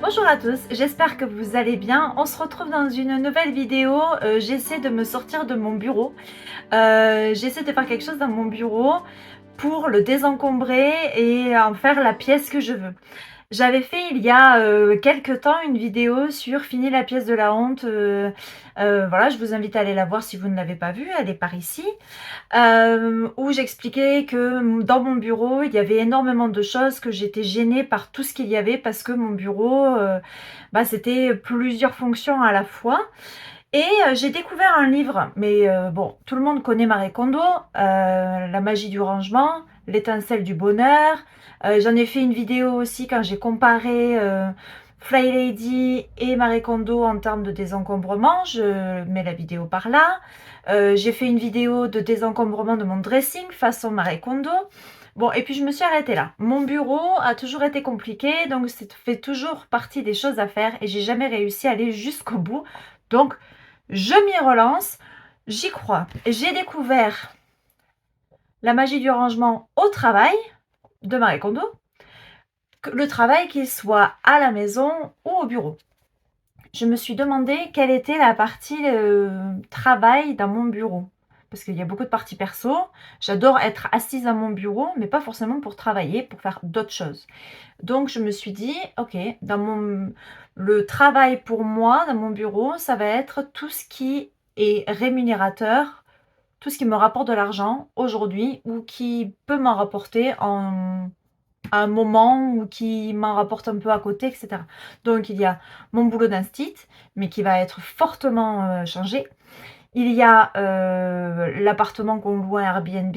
Bonjour à tous, j'espère que vous allez bien. On se retrouve dans une nouvelle vidéo. J'essaie de me sortir de mon bureau. J'essaie de faire quelque chose dans mon bureau pour le désencombrer et en faire la pièce que je veux. J'avais fait il y a quelques temps une vidéo sur Fini la pièce de la honte. Voilà, je vous invite à aller la voir si vous ne l'avez pas vue, elle est par ici. Où j'expliquais que dans mon bureau, il y avait énormément de choses, que j'étais gênée par tout ce qu'il y avait parce que mon bureau, c'était plusieurs fonctions à la fois. Et j'ai découvert un livre, mais bon, tout le monde connaît Marie Kondo, La magie du rangement, L'étincelle du bonheur. J'en ai fait une vidéo aussi quand j'ai comparé Fly Lady et Marie Kondo en termes de désencombrement. Je mets la vidéo par là. J'ai fait une vidéo de désencombrement de mon dressing façon Marie Kondo. Bon, et puis je me suis arrêtée là. Mon bureau a toujours été compliqué, donc ça fait toujours partie des choses à faire et j'ai jamais réussi à aller jusqu'au bout. Donc, je m'y relance, j'y crois. J'ai découvert la magie du rangement au travail de Marie Kondo, le travail qu'il soit à la maison ou au bureau. Je me suis demandé quelle était la partie travail dans mon bureau. Parce qu'il y a beaucoup de parties perso. J'adore être assise à mon bureau, mais pas forcément pour travailler, pour faire d'autres choses. Donc je me suis dit, ok, le travail pour moi, dans mon bureau, ça va être tout ce qui est rémunérateur, tout ce qui me rapporte de l'argent aujourd'hui ou qui peut m'en rapporter à un moment ou qui m'en rapporte un peu à côté, etc. Donc il y a mon boulot d'instit, mais qui va être fortement changé. Il y a l'appartement qu'on loue à Airbnb.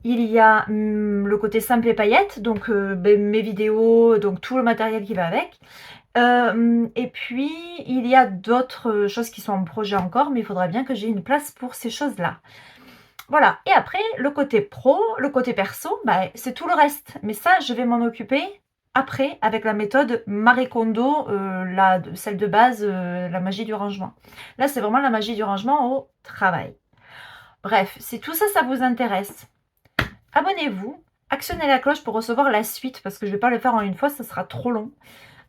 Il y a le côté simple et paillettes, donc mes vidéos, donc tout le matériel qui va avec. Et puis, il y a d'autres choses qui sont en projet encore, mais il faudra bien que j'ai une place pour ces choses-là. Voilà. Et après, le côté pro, le côté perso, c'est tout le reste. Mais ça, je vais m'en occuper après avec la méthode Marie Kondo, celle de base, la magie du rangement. Là, c'est vraiment la magie du rangement au travail. Bref, si tout ça, ça vous intéresse, abonnez-vous, actionnez la cloche pour recevoir la suite parce que je ne vais pas le faire en une fois, ça sera trop long.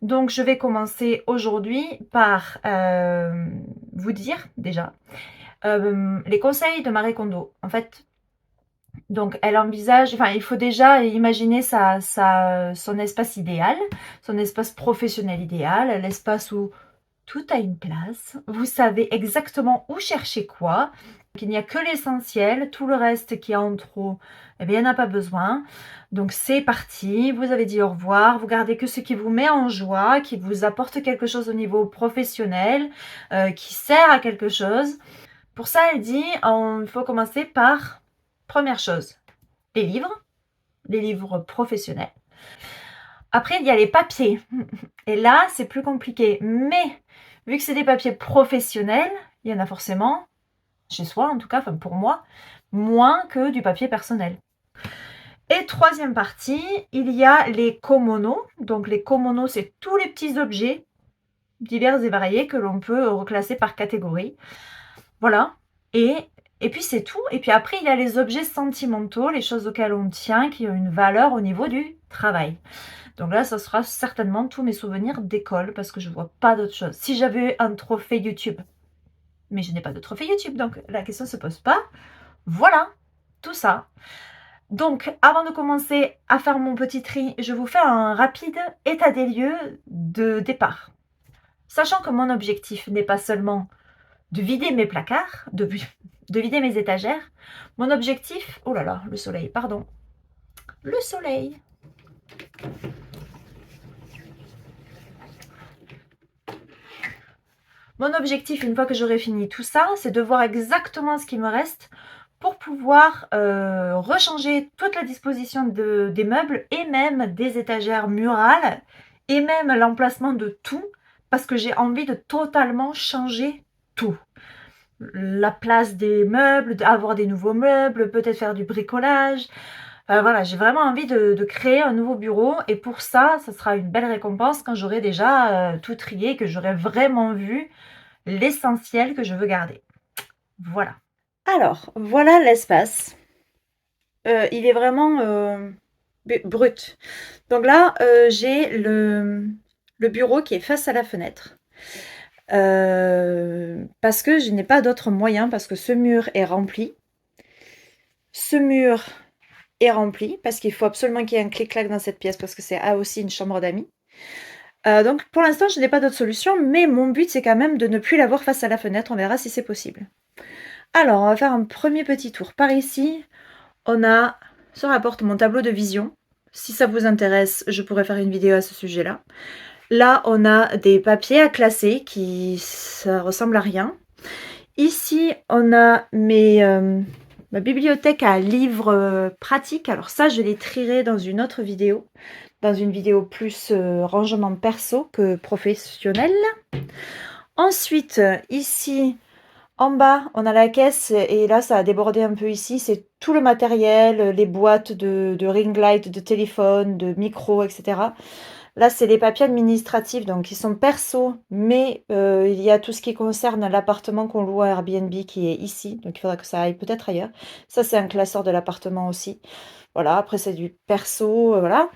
Donc je vais commencer aujourd'hui par vous dire déjà les conseils de Marie Kondo. En fait, donc elle envisage, enfin il faut déjà imaginer son espace idéal, son espace professionnel idéal, l'espace où tout a une place, vous savez exactement où chercher quoi, qu'il n'y a que l'essentiel, tout le reste qui est en trop, eh bien, il n'y en a pas besoin. Donc c'est parti, vous avez dit au revoir, vous gardez que ce qui vous met en joie, qui vous apporte quelque chose au niveau professionnel, qui sert à quelque chose. Pour ça, elle dit, il faut commencer par, première chose, les livres professionnels. Après, il y a les papiers. Et là, c'est plus compliqué. Mais vu que c'est des papiers professionnels, il y en a forcément, chez soi en tout cas, enfin pour moi, moins que du papier personnel. Et troisième partie, il y a les komono. Donc les komono, c'est tous les petits objets divers et variés que l'on peut reclasser par catégorie. Voilà. Et puis c'est tout. Et puis après, il y a les objets sentimentaux, les choses auxquelles on tient, qui ont une valeur au niveau du travail. Donc là, ça sera certainement tous mes souvenirs d'école parce que je vois pas d'autre chose. Si j'avais un trophée YouTube, mais je n'ai pas de trophée YouTube, donc la question ne se pose pas. Voilà, tout ça. Donc, avant de commencer à faire mon petit tri, je vous fais un rapide état des lieux de départ. Sachant que mon objectif n'est pas seulement de vider mes placards, de vider mes étagères, mon objectif... Oh là là, le soleil, pardon. Le soleil. Mon objectif, une fois que j'aurai fini tout ça, c'est de voir exactement ce qui me reste pour pouvoir rechanger toute la disposition des meubles et même des étagères murales et même l'emplacement de tout parce que j'ai envie de totalement changer tout. La place des meubles, avoir des nouveaux meubles, peut-être faire du bricolage. Voilà, j'ai vraiment envie de créer un nouveau bureau et pour ça, ça sera une belle récompense quand j'aurai déjà tout trié, que j'aurai vraiment vu l'essentiel que je veux garder. Voilà. Alors, voilà l'espace. Il est vraiment brut. Donc là, j'ai le bureau qui est face à la fenêtre. Parce que je n'ai pas d'autre moyen, parce que ce mur est rempli. Ce mur est rempli, parce qu'il faut absolument qu'il y ait un clic-clac dans cette pièce, parce que c'est aussi une chambre d'amis. Donc pour l'instant, je n'ai pas d'autre solution, mais mon but, c'est quand même de ne plus l'avoir face à la fenêtre. On verra si c'est possible. Alors, on va faire un premier petit tour. Par ici, on a sur la porte mon tableau de vision. Si ça vous intéresse, je pourrais faire une vidéo à ce sujet-là. Là, on a des papiers à classer qui ça ressemble à rien. Ici, on a ma bibliothèque à livres pratiques. Alors ça, je les trierai dans une autre vidéo. Dans une vidéo plus rangement perso que professionnel. Ensuite, ici, en bas, on a la caisse et là, ça a débordé un peu ici. C'est tout le matériel, les boîtes de ring light, de téléphone, de micro, etc. Là, c'est les papiers administratifs, donc ils sont perso, mais il y a tout ce qui concerne l'appartement qu'on loue à Airbnb qui est ici. Donc il faudra que ça aille peut-être ailleurs. Ça, c'est un classeur de l'appartement aussi. Voilà, après c'est du perso, voilà.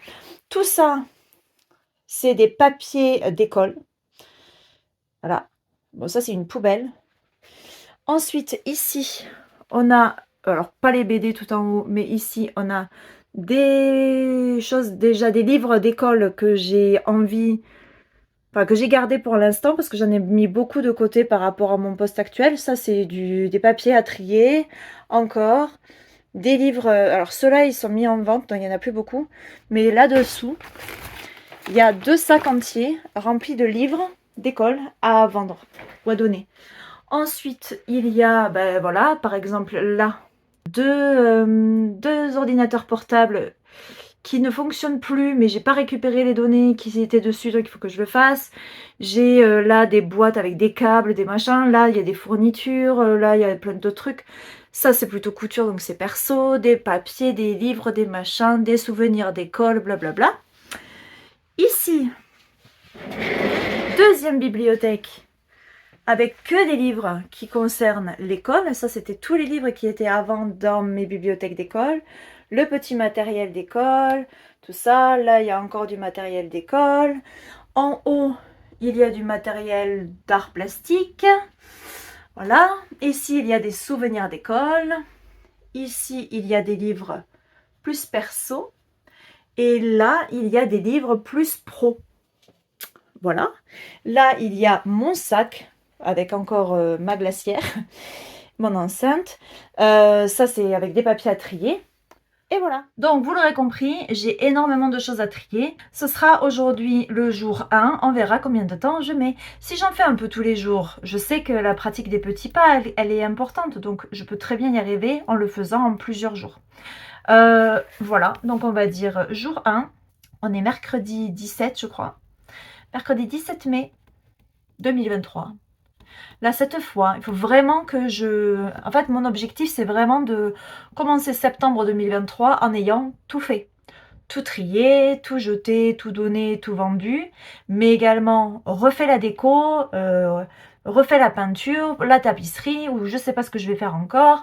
Tout ça, c'est des papiers d'école. Voilà. Bon, ça, c'est une poubelle. Ensuite, ici, on a, alors pas les BD tout en haut, mais ici, on a des choses, déjà des livres d'école que j'ai envie, enfin que j'ai gardé pour l'instant parce que j'en ai mis beaucoup de côté par rapport à mon poste actuel. Ça, c'est des papiers à trier, encore. Des livres, alors ceux-là, ils sont mis en vente, donc il n'y en a plus beaucoup. Mais là-dessous, il y a 2 sacs entiers remplis de livres d'école à vendre ou à donner. Ensuite, il y a, ben voilà, par exemple là, deux ordinateurs portables qui ne fonctionnent plus, mais j'ai pas récupéré les données qui étaient dessus, donc il faut que je le fasse. J'ai là des boîtes avec des câbles, des machins. Là, il y a des fournitures. Là, il y a plein d'autres trucs. Ça, c'est plutôt couture, donc c'est perso. Des papiers, des livres, des machins, des souvenirs d'école, blablabla. Ici, deuxième bibliothèque avec que des livres qui concernent l'école. Ça, c'était tous les livres qui étaient avant dans mes bibliothèques d'école. Le petit matériel d'école, tout ça. Là, il y a encore du matériel d'école. En haut, il y a du matériel d'art plastique. Voilà. Ici, il y a des souvenirs d'école. Ici, il y a des livres plus perso. Et là, il y a des livres plus pro. Voilà. Là, il y a mon sac avec encore ma glacière, mon enceinte. Ça, c'est avec des papiers à trier. Et voilà. Donc, vous l'aurez compris, j'ai énormément de choses à trier. Ce sera aujourd'hui le jour 1. On verra combien de temps je mets. Si j'en fais un peu tous les jours, je sais que la pratique des petits pas, elle est importante. Donc, je peux très bien y arriver en le faisant en plusieurs jours. Voilà. Donc, on va dire jour 1. On est mercredi 17, je crois. Mercredi 17 mai 2023. Là, cette fois, il faut vraiment que En fait, mon objectif, c'est vraiment de commencer septembre 2023 en ayant tout fait. Tout trié, tout jeté, tout donné, tout vendu. Mais également refait la déco, refait la peinture, la tapisserie, ou je ne sais pas ce que je vais faire encore.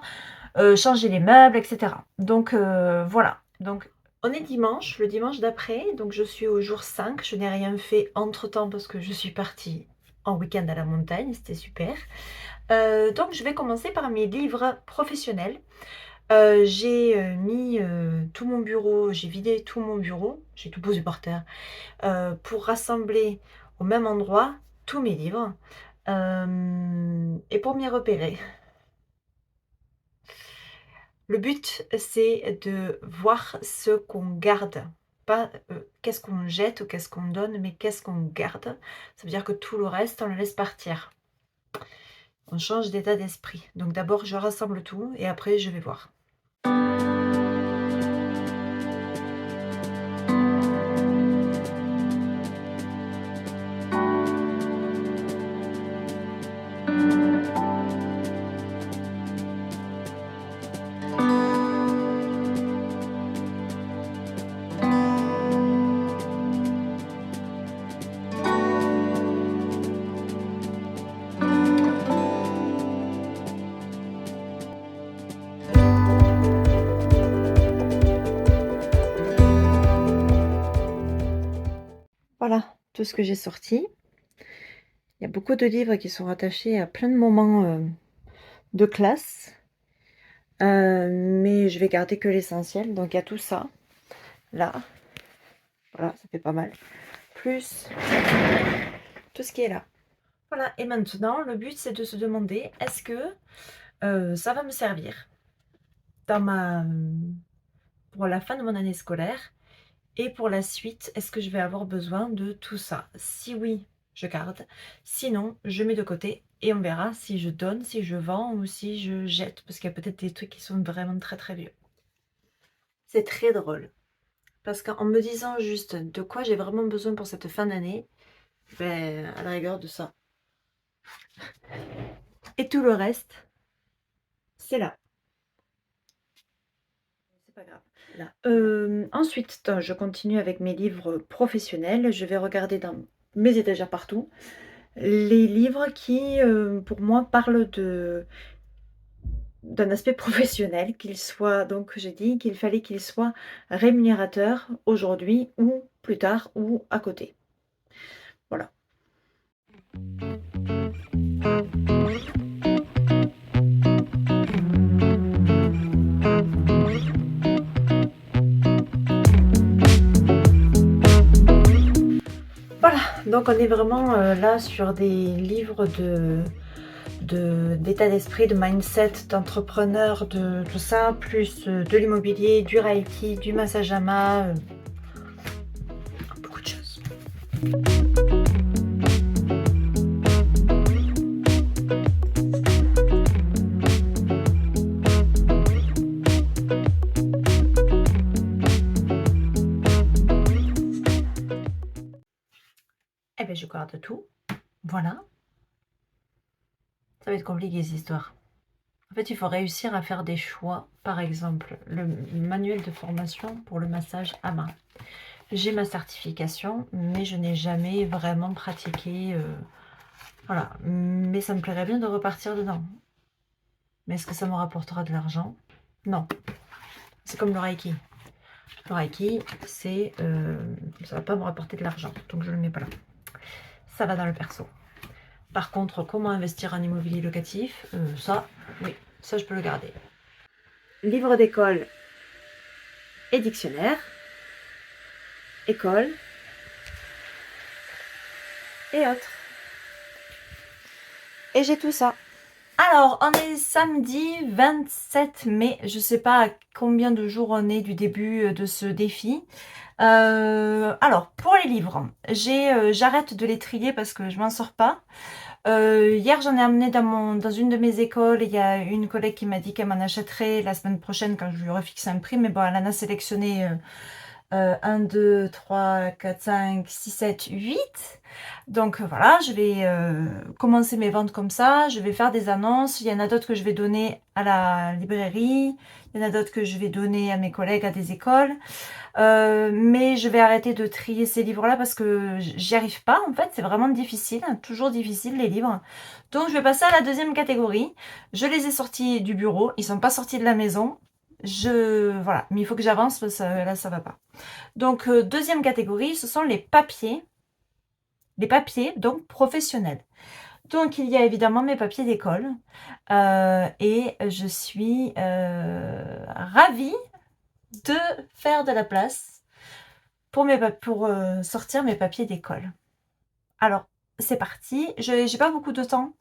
Changer les meubles, etc. Donc, voilà. Donc, on est dimanche, le dimanche d'après. Donc, je suis au jour 5. Je n'ai rien fait entre-temps parce que je suis partie en week-end à la montagne, c'était super. Donc je vais commencer par mes livres professionnels. J'ai mis tout mon bureau, j'ai vidé tout mon bureau, j'ai tout posé par terre, pour rassembler au même endroit tous mes livres et pour m'y repérer. Le but, c'est de voir ce qu'on garde. Pas qu'est-ce qu'on jette ou qu'est-ce qu'on donne, mais qu'est-ce qu'on garde. Ça veut dire que tout le reste, on le laisse partir. On change d'état d'esprit. Donc d'abord, je rassemble tout et après, je vais voir. Voilà, tout ce que j'ai sorti. Il y a beaucoup de livres qui sont rattachés à plein de moments de classe. Mais je vais garder que l'essentiel. Donc il y a tout ça, là. Voilà, ça fait pas mal. Plus tout ce qui est là. Voilà, et maintenant, le but, c'est de se demander, est-ce que ça va me servir pour la fin de mon année scolaire et pour la suite, est-ce que je vais avoir besoin de tout ça? Si oui, je garde. Sinon, je mets de côté et on verra si je donne, si je vends ou si je jette. Parce qu'il y a peut-être des trucs qui sont vraiment très très vieux. C'est très drôle. Parce qu'en me disant juste de quoi j'ai vraiment besoin pour cette fin d'année, ben, à la rigueur de ça. Et tout le reste, c'est là. C'est pas grave. Là. Ensuite, je continue avec mes livres professionnels. Je vais regarder dans mes étagères partout les livres qui, pour moi, parlent d'un aspect professionnel, qu'il soit, donc j'ai dit qu'il fallait qu'il soit rémunérateur aujourd'hui ou plus tard ou à côté. Voilà. Voilà, donc on est vraiment là sur des livres d'état d'esprit, de mindset, d'entrepreneur, de tout ça, plus de l'immobilier, du reiki, du massage ama, beaucoup de choses. Eh bien, je garde tout. Voilà. Ça va être compliqué, ces histoires. En fait, il faut réussir à faire des choix. Par exemple, le manuel de formation pour le massage ama. J'ai ma certification, mais je n'ai jamais vraiment pratiqué. Voilà. Mais ça me plairait bien de repartir dedans. Mais est-ce que ça me rapportera de l'argent? Non. C'est comme le Reiki. Le Reiki, c'est, ça va pas me rapporter de l'argent. Donc, je ne le mets pas là. Ça va dans le perso. Par contre, comment investir en immobilier locatif, ça, oui, ça je peux le garder. Livre d'école et dictionnaire. École. Et autres. Et j'ai tout ça. Alors, on est samedi 27 mai. Je sais pas à combien de jours on est du début de ce défi. Alors, pour les livres, j'arrête de les trier parce que je m'en sors pas. Hier, j'en ai amené dans une de mes écoles. Il y a une collègue qui m'a dit qu'elle m'en achèterait la semaine prochaine quand je lui aurai fixé un prix. Mais bon, elle en a sélectionné 1, 2, 3, 4, 5, 6, 7, 8. Donc voilà, je vais commencer mes ventes comme ça. Je vais faire des annonces. Il y en a d'autres que je vais donner à la librairie. Il y en a d'autres que je vais donner à mes collègues, à des écoles. Mais je vais arrêter de trier ces livres-là parce que j'y arrive pas. En fait, c'est vraiment difficile, hein, toujours difficile les livres. Donc je vais passer à la deuxième catégorie. Je les ai sortis du bureau. Ils sont pas sortis de la maison. Voilà, mais il faut que j'avance parce que là ça va pas. Donc deuxième catégorie, ce sont les papiers donc professionnels. Donc il y a évidemment mes papiers d'école et je suis ravie de faire de la place pour sortir mes papiers d'école. Alors c'est parti, j'ai pas beaucoup de temps.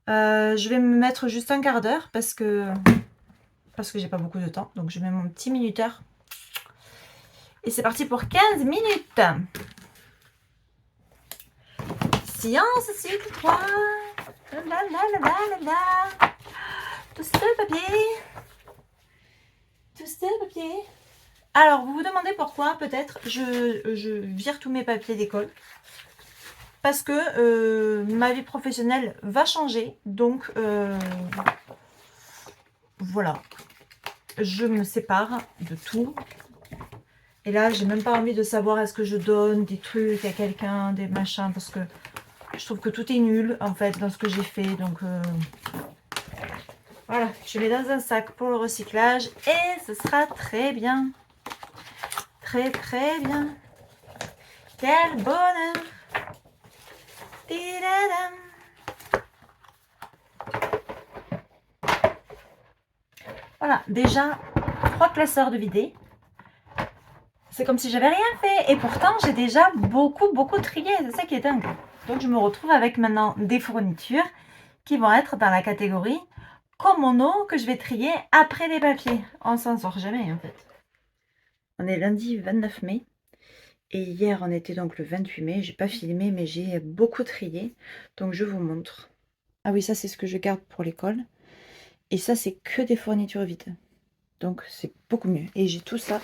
Je vais me mettre juste un quart d'heure parce que j'ai pas beaucoup de temps. Donc je mets mon petit minuteur. Et c'est parti pour 15 minutes. Science, cycle 3. La la la la la la. Tout ce papier. Tout ce papier. Alors, vous vous demandez pourquoi, peut-être, je vire tous mes papiers d'école. Parce que ma vie professionnelle va changer. Donc, voilà. Je me sépare de tout. Et là, j'ai même pas envie de savoir est-ce que je donne des trucs à quelqu'un, des machins, parce que je trouve que tout est nul, en fait, dans ce que j'ai fait. Donc, voilà, je mets dans un sac pour le recyclage et ce sera très bien. Très, très bien. Quel bonheur! Tidadam. Voilà, déjà 3 classeurs de vidés. C'est comme si j'avais rien fait. Et pourtant, j'ai déjà beaucoup trié. C'est ça qui est dingue. Donc, je me retrouve avec maintenant des fournitures qui vont être dans la catégorie Komono que je vais trier après les papiers. On s'en sort jamais, en fait. On est lundi 29 mai. Et hier, on était donc le 28 mai. J'ai pas filmé, mais j'ai beaucoup trié. Donc, je vous montre. Ah oui, ça, c'est ce que je garde pour l'école. Et ça, c'est que des fournitures vides. Donc, c'est beaucoup mieux. Et j'ai tout ça.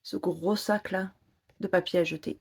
Ce gros sac là de papier à jeter.